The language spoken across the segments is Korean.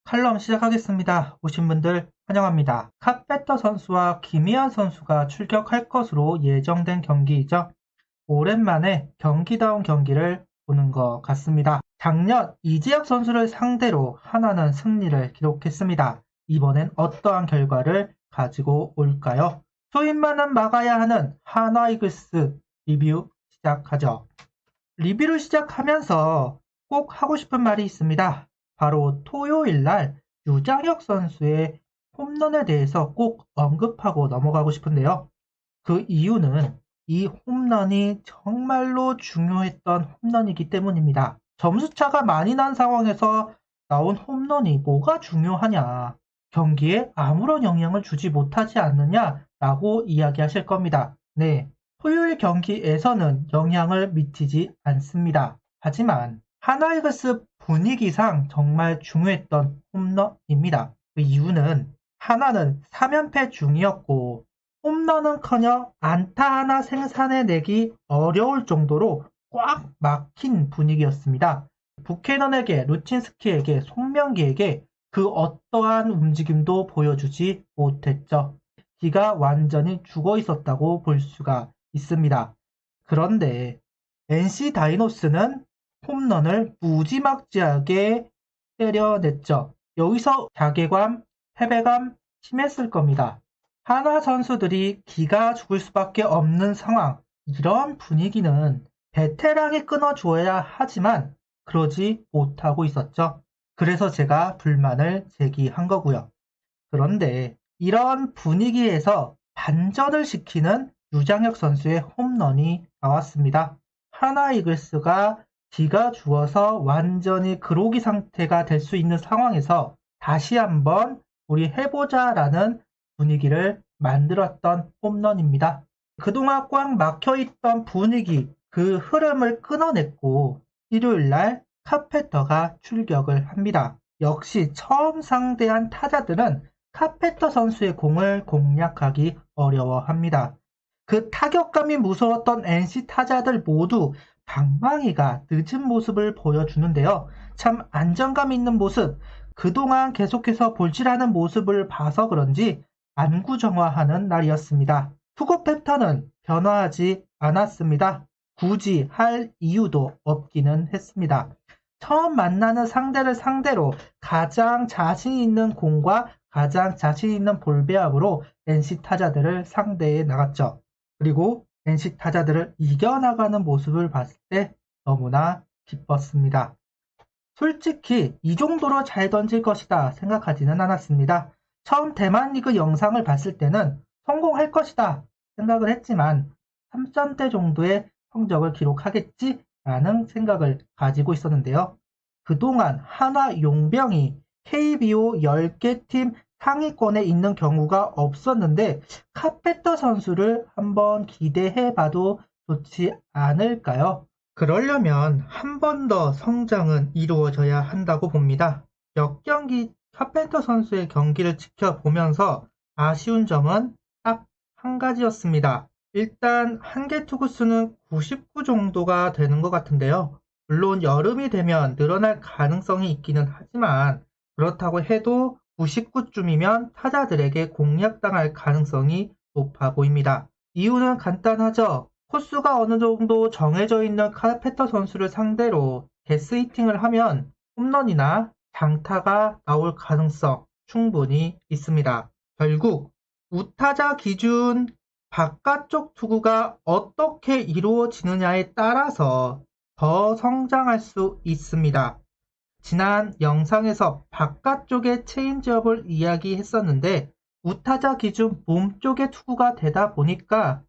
칼럼 시작하겠습니다. 오신 분들 환영합니다. 카페터 선수와 김희환 선수가 출격할 것으로 예정된 경기이죠. 오랜만에 경기다운 경기를 보는 것 같습니다. 작년 이재혁 선수를 상대로 하나는 승리를 기록했습니다. 이번엔 어떠한 결과를 가지고 올까요? 소인만은 막아야 하는 하나이글스 리뷰 시작하죠. 리뷰를 시작하면서 꼭 하고 싶은 말이 있습니다. 바로 토요일 날 유장혁 선수의 홈런에 대해서 꼭 언급하고 넘어가고 싶은데요. 그 이유는 이 홈런이 정말로 중요했던 홈런이기 때문입니다. 점수차가 많이 난 상황에서 나온 홈런이 뭐가 중요하냐? 경기에 아무런 영향을 주지 못하지 않느냐라고 이야기하실 겁니다. 네, 토요일 경기에서는 영향을 미치지 않습니다. 하지만 하나이글스 분위기상 정말 중요했던 홈런입니다. 그 이유는 하나는 3연패 중이었고 홈런은커녕 안타 하나 생산해내기 어려울 정도로 꽉 막힌 분위기였습니다. 부캐넌에게, 루친스키에게, 송명기에게 그 어떠한 움직임도 보여주지 못했죠. 기가 완전히 죽어 있었다고 볼 수가 있습니다. 그런데 NC 다이노스는 홈런을 무지막지하게 때려냈죠. 여기서 자괴감, 패배감 심했을 겁니다. 하나 선수들이 기가 죽을 수밖에 없는 상황, 이런 분위기는 베테랑이 끊어줘야 하지만 그러지 못하고 있었죠. 그래서 제가 불만을 제기한 거고요. 그런데 이런 분위기에서 반전을 시키는 유장혁 선수의 홈런이 나왔습니다. 하나 이글스가 기가 죽어서 완전히 그로기 상태가 될 수 있는 상황에서 다시 한번 우리 해보자라는 분위기를 만들었던 홈런입니다. 그동안 꽉 막혀있던 분위기, 그 흐름을 끊어냈고 일요일날 카페터가 출격을 합니다. 역시 처음 상대한 타자들은 카페터 선수의 공을 공략하기 어려워합니다. 그 타격감이 무서웠던 NC 타자들 모두 방망이가 늦은 모습을 보여주는데요. 참 안정감 있는 모습, 그동안 계속해서 볼질하는 모습을 봐서 그런지 안구정화하는 날이었습니다. 투구 패턴은 변화하지 않았습니다. 굳이 할 이유도 없기는 했습니다. 처음 만나는 상대를 상대로 가장 자신 있는 공과 가장 자신 있는 볼 배합으로 NC 타자들을 상대해 나갔죠. 그리고 NC 타자들을 이겨나가는 모습을 봤을 때 너무나 기뻤습니다. 솔직히 이 정도로 잘 던질 것이다 생각하지는 않았습니다. 처음 대만 리그 영상을 봤을 때는 성공할 것이다 생각을 했지만 3점대 정도의 성적을 기록하겠지라는 생각을 가지고 있었는데요. 그동안 하나 용병이 KBO 10개 팀 상위권에 있는 경우가 없었는데 카페터 선수를 한번 기대해봐도 좋지 않을까요? 그러려면 한 번 더 성장은 이루어져야 한다고 봅니다. 몇 경기 카펜터 선수의 경기를 지켜보면서 아쉬운 점은 딱 한 가지였습니다. 일단 한개 투구수는 99 정도가 되는 것 같은데요. 물론 여름이 되면 늘어날 가능성이 있기는 하지만 그렇다고 해도 99쯤이면 타자들에게 공략당할 가능성이 높아 보입니다. 이유는 간단하죠. 코스가 어느 정도 정해져 있는 카페터 선수를 상대로 데스히팅을 하면 홈런이나 장타가 나올 가능성 충분히 있습니다. 결국 우타자 기준 바깥쪽 투구가 어떻게 이루어지느냐에 따라서 더 성장할 수 있습니다. 지난 영상에서 바깥쪽의 체인지업을 이야기했었는데 우타자 기준 몸쪽의 투구가 되다 보니까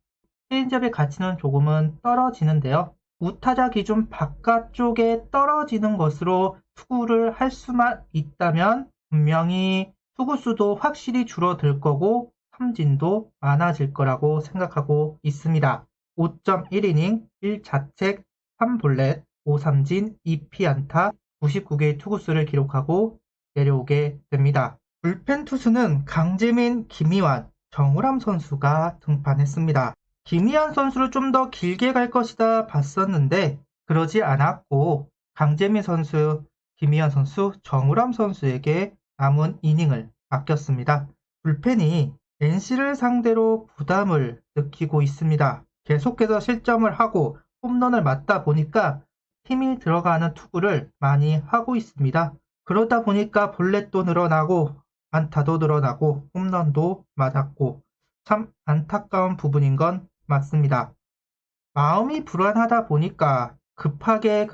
체인지업의 가치는 조금은 떨어지는데요. 우타자 기준 바깥쪽에 떨어지는 것으로 투구를 할 수만 있다면 분명히 투구수도 확실히 줄어들 거고 삼진도 많아질 거라고 생각하고 있습니다. 5.1이닝, 1자책, 3볼넷, 5삼진, 2피안타, 99개의 투구수를 기록하고 내려오게 됩니다. 불펜 투수는 강재민, 김희환, 정우람 선수가 등판했습니다. 김희환 선수를 좀 더 길게 갈 것이다 봤었는데 그러지 않았고 강재민 선수, 김희환 선수, 정우람 선수에게 남은 이닝을 맡겼습니다. 불펜이 NC를 상대로 부담을 느끼고 있습니다. 계속해서 실점을 하고 홈런을 맞다 보니까 힘이 들어가는 투구를 많이 하고 있습니다. 그러다 보니까 볼넷도 늘어나고 안타도 늘어나고 홈런도 맞았고 참 안타까운 부분인 건 맞습니다. 마음이 불안하다 보니까 급하게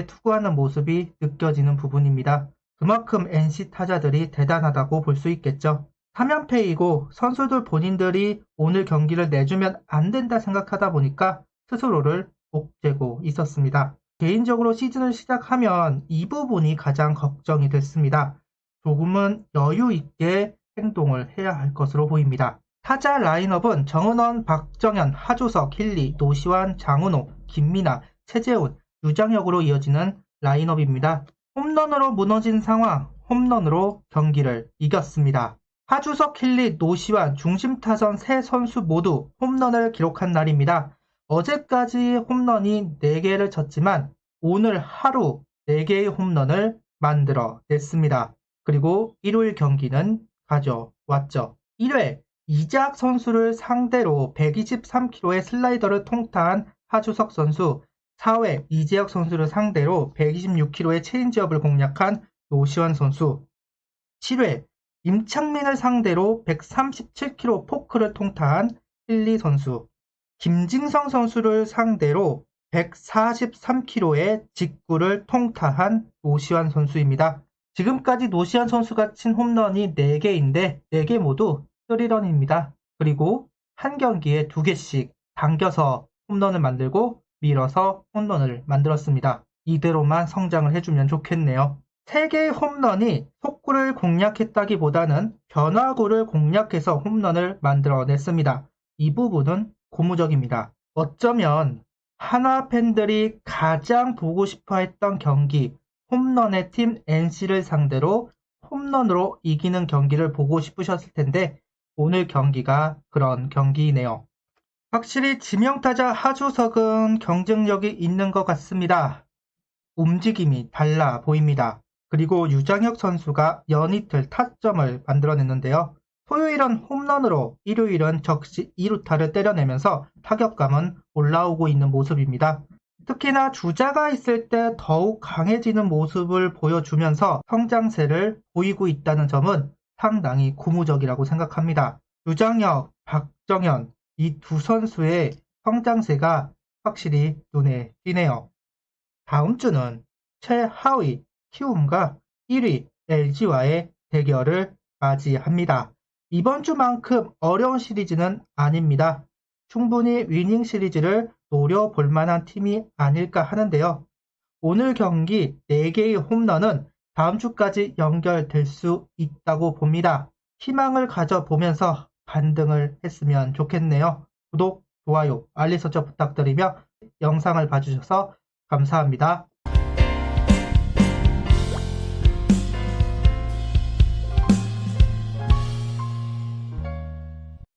투구하는 모습이 느껴지는 부분입니다. 그만큼 NC 타자들이 대단하다고 볼 수 있겠죠. 3연패이고 선수들 본인들이 오늘 경기를 내주면 안 된다 생각하다 보니까 스스로를 옥죄고 있었습니다. 개인적으로 시즌을 시작하면 이 부분이 가장 걱정이 됐습니다. 조금은 여유 있게 행동을 해야 할 것으로 보입니다. 타자 라인업은 정은원, 박정현, 하조석, 힐리, 노시환, 장은호, 김민아, 최재훈, 유장혁으로 이어지는 라인업입니다. 홈런으로 무너진 상황, 홈런으로 경기를 이겼습니다. 하주석, 힐리, 노시환, 중심타선 세 선수 모두 홈런을 기록한 날입니다. 어제까지 홈런이 4개를 쳤지만 오늘 하루 4개의 홈런을 만들어냈습니다. 그리고 일요일 경기는 가져왔죠. 1회 이재학 선수를 상대로 123km의 슬라이더를 통타한 하주석 선수, 4회 이재학 선수를 상대로 126km의 체인지업을 공략한 노시환 선수, 7회 임창민을 상대로 137km 포크를 통타한 힐리 선수, 김진성 선수를 상대로 143km의 직구를 통타한 노시환 선수입니다. 지금까지 노시환 선수가 친 홈런이 4개인데 4개 모두 3런입니다. 그리고 한 경기에 2개씩 당겨서 홈런을 만들고 밀어서 홈런을 만들었습니다. 이대로만 성장을 해주면 좋겠네요. 3개의 홈런이 속구를 공략했다기보다는 변화구를 공략해서 홈런을 만들어냈습니다. 이 부분은 고무적입니다. 어쩌면 한화 팬들이 가장 보고 싶어 했던 경기, 홈런의 팀 NC를 상대로 홈런으로 이기는 경기를 보고 싶으셨을 텐데 오늘 경기가 그런 경기이네요. 확실히 지명타자 하주석은 경쟁력이 있는 것 같습니다. 움직임이 달라 보입니다. 그리고 유장혁 선수가 연이틀 타점을 만들어냈는데요. 토요일은 홈런으로 일요일은 적시 2루타를 때려내면서 타격감은 올라오고 있는 모습입니다. 특히나 주자가 있을 때 더욱 강해지는 모습을 보여주면서 성장세를 보이고 있다는 점은 상당히 고무적이라고 생각합니다. 유장혁, 박정현 이 두 선수의 성장세가 확실히 눈에 띄네요. 다음 주는 최하위 키움과 1위 LG와의 대결을 맞이합니다. 이번 주만큼 어려운 시리즈는 아닙니다. 충분히 위닝 시리즈를 노려볼 만한 팀이 아닐까 하는데요. 오늘 경기 4개의 홈런은 다음 주까지 연결될 수 있다고 봅니다. 희망을 가져보면서 반등을 했으면 좋겠네요. 구독, 좋아요, 알림 설정 부탁드리며 영상을 봐주셔서 감사합니다.